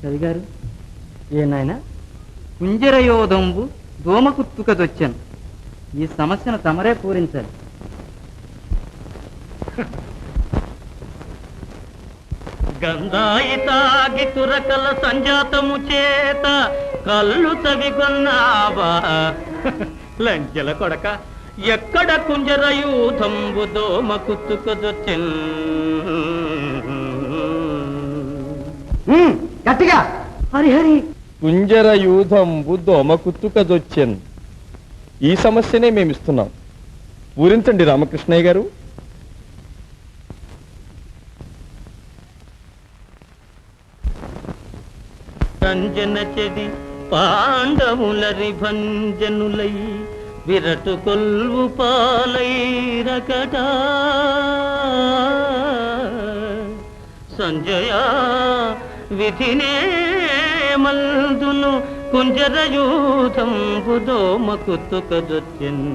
కవిగారు ఏనాయనా కుంజరయోధంబు దోమకుత్తుకదొచ్చాను. ఈ సమస్యను తమరే పూరించాలి. గంధాయి తాగి తురకల సంజాతము చేత కళ్ళు తవిగొన్నావా లంచెల కొడక, ఎక్కడ కుంజరయూధంబు దోమకుత్తుకదొచ్చెన్. గట్టిగా హరిహరి. కుంజరయూధంబు దోమకుత్తుకదొచ్చెన్. ఈ సమస్యనే మేమిస్తున్నాం. పూరించండి రామకృష్ణయ్య గారు. రంజన చెది పాండవులరి భంజనులై విరటు కొల్వు పాలైరకట సంజయ విధినే మల్దును కుంజరయూధంబు దోమకుత్తుకదొచ్చెన్.